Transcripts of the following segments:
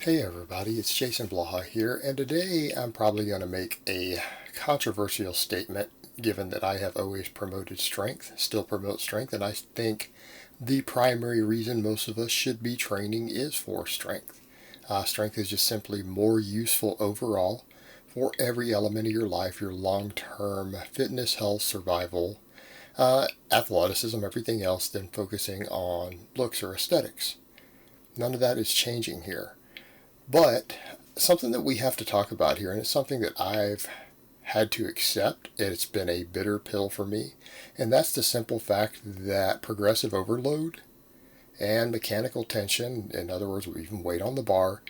Hey everybody, it's Jason Blaha here, and today I'm probably going to make a controversial statement given that I have always promoted strength, still promote strength, and I think the primary reason most of us should be training is for strength. Strength is just simply more useful overall for every element of your life, your long-term fitness, health, survival, athleticism, everything else, than focusing on looks or aesthetics. None of that is changing here. But something that we have to talk about here, and it's something that I've had to accept, and it's been a bitter pill for me, and that's the simple fact that progressive overload and mechanical tension, in other words, even weight on the bar,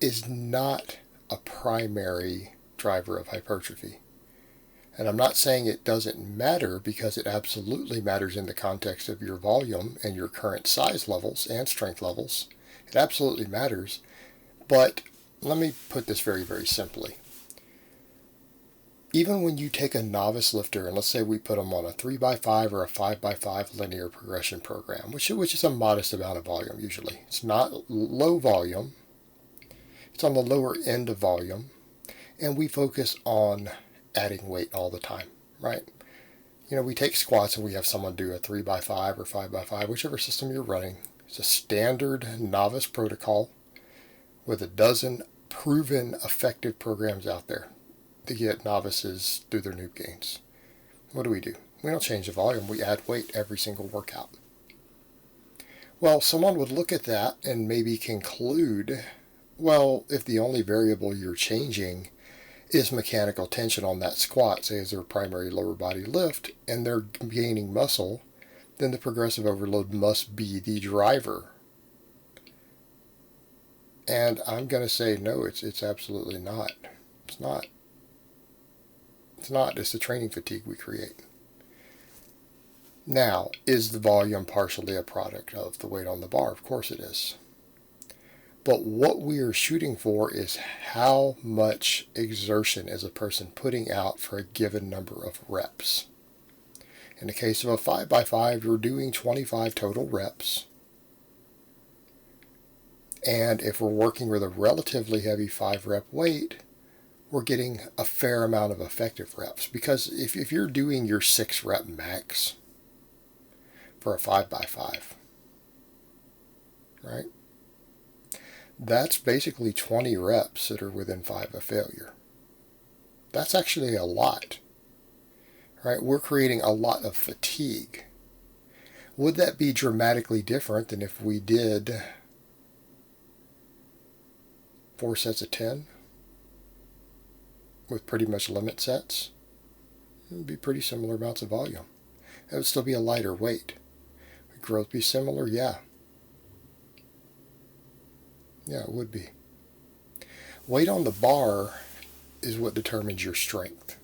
is not a primary driver of hypertrophy. And I'm not saying it doesn't matter, because it absolutely matters in the context of your volume and your current size levels and strength levels. It absolutely matters. But let me put this very, very simply. Even when you take a novice lifter, and let's say we put them on a 3x5 or a 5x5 linear progression program, which is a modest amount of volume usually. It's not low volume. It's on the lower end of volume. And we focus on adding weight all the time, right? You know, we take squats and we have someone do a 3x5 or 5x5, whichever system you're running. It's a standard novice protocol with a dozen proven effective programs out there to get novices through their noob gains. What do? We don't change the volume. We add weight every single workout. Well, someone would look at that and maybe conclude, well, if the only variable you're changing is mechanical tension on that squat, say as their primary lower body lift, and they're gaining muscle, then the progressive overload must be the driver. And I'm going to say no, it's absolutely not. It's not. It's not. It's the training fatigue we create. Now, is the volume partially a product of the weight on the bar? Of course it is. But what we are shooting for is how much exertion is a person putting out for a given number of reps. In the case of a 5x5, you're doing 25 total reps. And if we're working with a relatively heavy 5-rep weight, we're getting a fair amount of effective reps. Because if you're doing your 6-rep max for a 5x5, right? That's basically 20 reps that are within 5 of failure. That's actually a lot, right? We're creating a lot of fatigue. Would that be dramatically different than if we did 4 sets of 10 with pretty much limit sets? It would be pretty similar amounts of volume. It would still be a lighter weight. Would growth be similar? Yeah. Yeah, it would be. Weight on the bar is what determines your strength.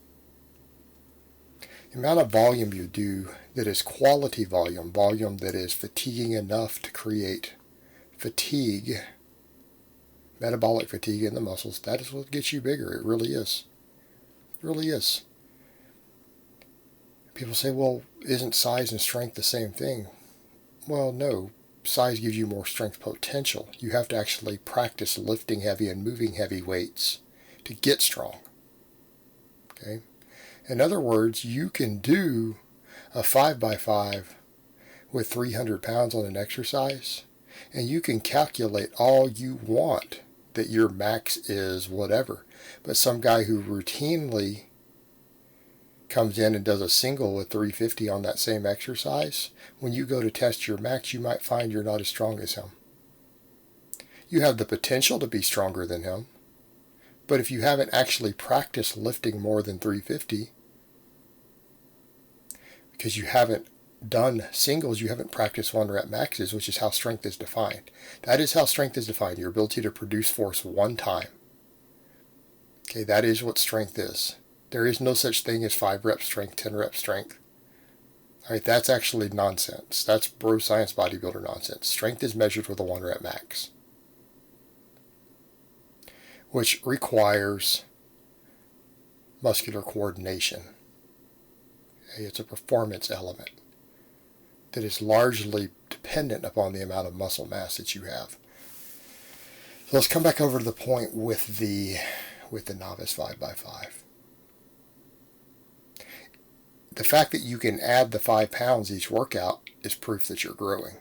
The amount of volume you do that is quality volume, volume that is fatiguing enough to create fatigue, metabolic fatigue in the muscles, that is what gets you bigger. It really is. It really is. People say, well, isn't size and strength the same thing? Well, no. Size gives you more strength potential. You have to actually practice lifting heavy and moving heavy weights to get strong. Okay? In other words, you can do a 5x5 with 300 pounds on an exercise, and you can calculate all you want that your max is whatever. But some guy who routinely comes in and does a single with 350 on that same exercise, when you go to test your max, you might find you're not as strong as him. You have the potential to be stronger than him, but if you haven't actually practiced lifting more than 350, because you haven't done singles, you haven't practiced 1-rep maxes, which is how strength is defined. That is how strength is defined, your ability to produce force one time. Okay, that is what strength is. There is no such thing as 5-rep strength, 10-rep strength. All right, that's actually nonsense. That's bro science bodybuilder nonsense. Strength is measured with a 1-rep max, which requires muscular coordination. Okay, it's a performance element that is largely dependent upon the amount of muscle mass that you have. So let's come back over to the point with the novice 5x5. The fact that you can add the 5 pounds each workout is proof that you're growing.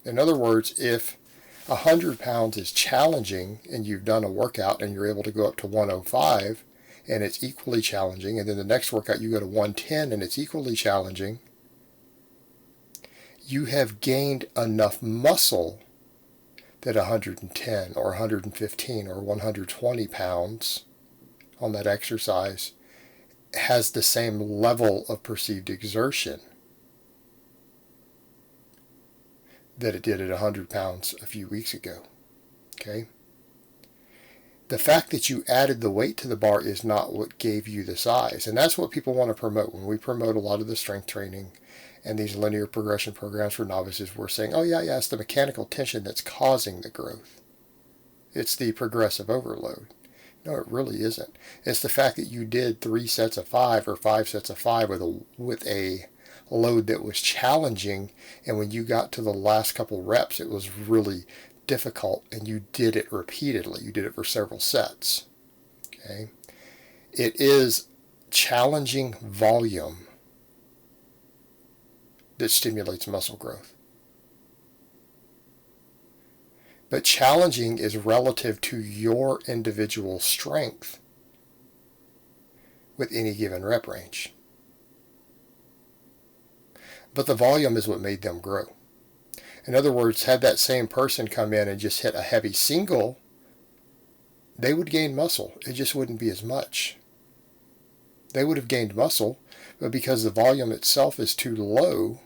In other words, if 100 pounds is challenging and you've done a workout and you're able to go up to 105 and it's equally challenging, and then the next workout you go to 110 and it's equally challenging, you have gained enough muscle that 110 or 115 or 120 pounds on that exercise has the same level of perceived exertion that it did at 100 pounds a few weeks ago. Okay? The fact that you added the weight to the bar is not what gave you the size. And that's what people want to promote. When we promote a lot of the strength training and these linear progression programs for novices, we're saying, oh yeah, it's the mechanical tension that's causing the growth. It's the progressive overload. No, it really isn't. It's the fact that you did 3 sets of 5 or 5 sets of 5 with a load that was challenging, and when you got to the last couple reps, it was really difficult, and you did it repeatedly. You did it for several sets. Okay? It is challenging volume that stimulates muscle growth. But challenging is relative to your individual strength with any given rep range. But the volume is what made them grow. In other words, had that same person come in and just hit a heavy single, they would gain muscle. It just wouldn't be as much. They would have gained muscle, but because the volume itself is too low,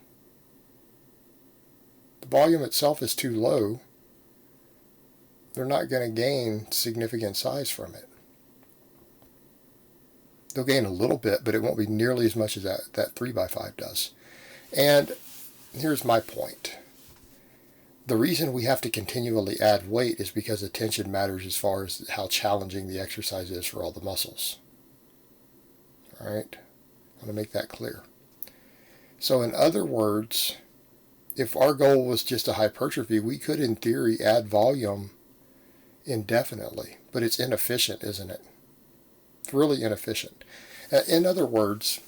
they're not going to gain significant size from it. They'll gain a little bit, but it won't be nearly as much as that 3x5 does. And here's my point. The reason we have to continually add weight is because the tension matters as far as how challenging the exercise is for all the muscles. All right? I want to make that clear. So in other words, if our goal was just a hypertrophy, we could in theory add volume indefinitely, but it's inefficient, isn't it? It's really inefficient. In other words,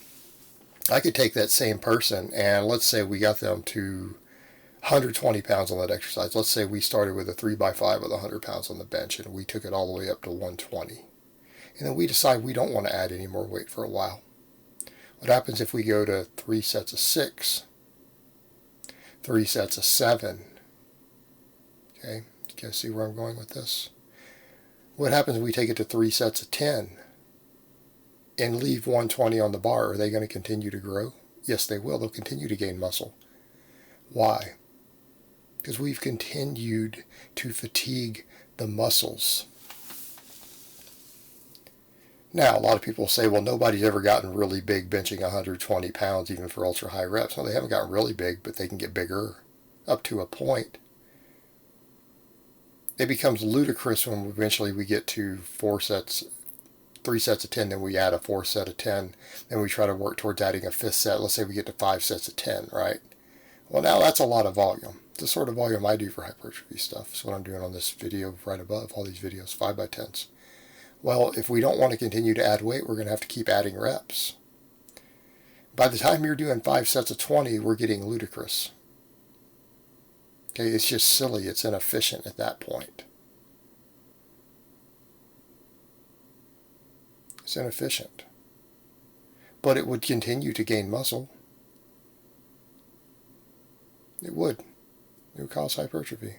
I could take that same person and let's say we got them to 120 pounds on that exercise. Let's say we started with a 3x5 with 100 pounds on the bench and we took it all the way up to 120. And then we decide we don't want to add any more weight for a while. What happens if we go to 3 sets of 6, 3 sets of 7? Okay, you guys see where I'm going with this? What happens if we take it to 3 sets of 10 and leave 120 on the bar? Are they going to continue to grow? Yes, they will. They'll continue to gain muscle. Why? Because we've continued to fatigue the muscles. Now, a lot of people say, well, nobody's ever gotten really big benching 120 pounds, even for ultra high reps. No, they haven't gotten really big, but they can get bigger up to a point. It becomes ludicrous when eventually we get to 3 sets of 10, then we add a 4th set of 10, then we try to work towards adding a 5th set. Let's say we get to 5 sets of 10, right? Well, now that's a lot of volume. It's the sort of volume I do for hypertrophy stuff. It's what I'm doing on this video right above, all these videos, 5x10s. Well, if we don't want to continue to add weight, we're going to have to keep adding reps. By the time you're doing 5 sets of 20, we're getting ludicrous. Okay, it's just silly. It's inefficient at that point. It's inefficient. But it would continue to gain muscle. It would. It would cause hypertrophy.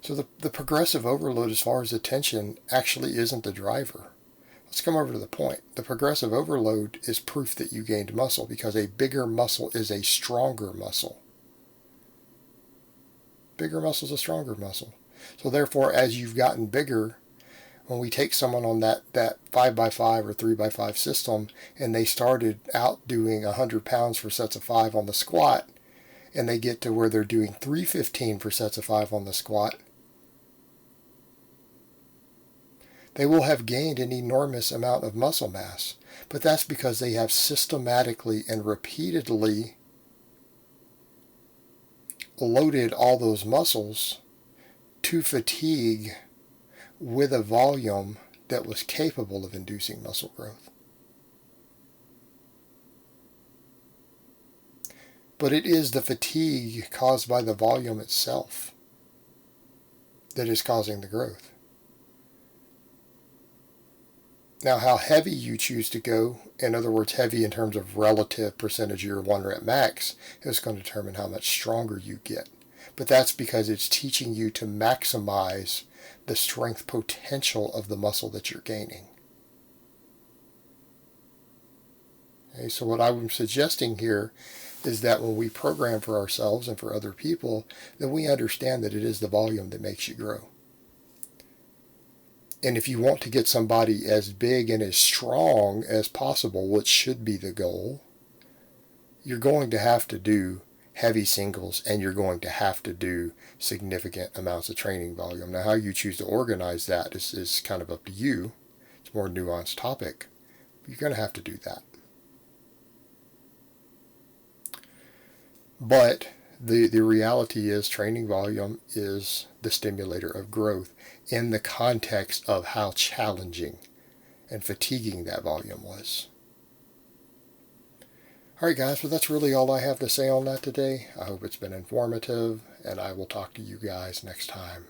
So the progressive overload as far as the tension actually isn't the driver. Let's come over to the point. The progressive overload is proof that you gained muscle because a bigger muscle is a stronger muscle. Bigger muscle is a stronger muscle. So therefore, as you've gotten bigger, when we take someone on that 5x5 or 3x5 system and they started out doing 100 pounds for sets of 5 on the squat, and they get to where they're doing 315 for sets of 5 on the squat, they will have gained an enormous amount of muscle mass. But that's because they have systematically and repeatedly loaded all those muscles to fatigue with a volume that was capable of inducing muscle growth. But it is the fatigue caused by the volume itself that is causing the growth. Now, how heavy you choose to go, in other words, heavy in terms of relative percentage of your 1 rep max, is going to determine how much stronger you get. But that's because it's teaching you to maximize the strength potential of the muscle that you're gaining. Okay, so what I'm suggesting here is that when we program for ourselves and for other people, that we understand that it is the volume that makes you grow. And if you want to get somebody as big and as strong as possible, which should be the goal, you're going to have to do heavy singles and you're going to have to do significant amounts of training volume. Now, how you choose to organize that is kind of up to you. It's a more nuanced topic. But you're going to have to do that. But the reality is training volume is the stimulator of growth in the context of how challenging and fatiguing that volume was. Alright guys, well that's really all I have to say on that today. I hope it's been informative, and I will talk to you guys next time.